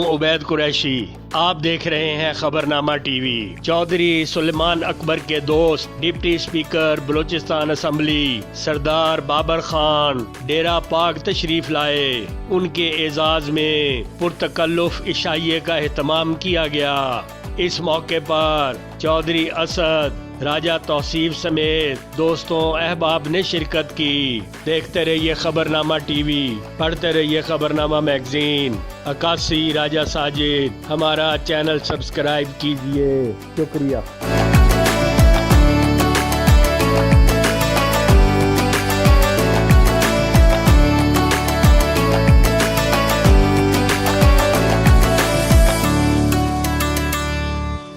उबैद कुरैशी। आप देख रहे हैं खबरनामा टीवी। चौधरी सुलेमान अकबर के दोस्त डिप्टी स्पीकर बलूचिस्तान असम्बली सरदार बाबर खान डेरा पाक तशरीफ लाए। उनके एजाज में पुरतकल्लुफ इशाइये का एहतमाम किया गया। इस मौके पर चौधरी असद, राजा तौसीफ समेत दोस्तों अहबाब ने शिरकत की। देखते रहिए खबरनामा टीवी, पढ़ते रहिए खबरनामा मैगजीन। अकासी राजा साजिद, हमारा चैनल सब्सक्राइब कीजिए। शुक्रिया।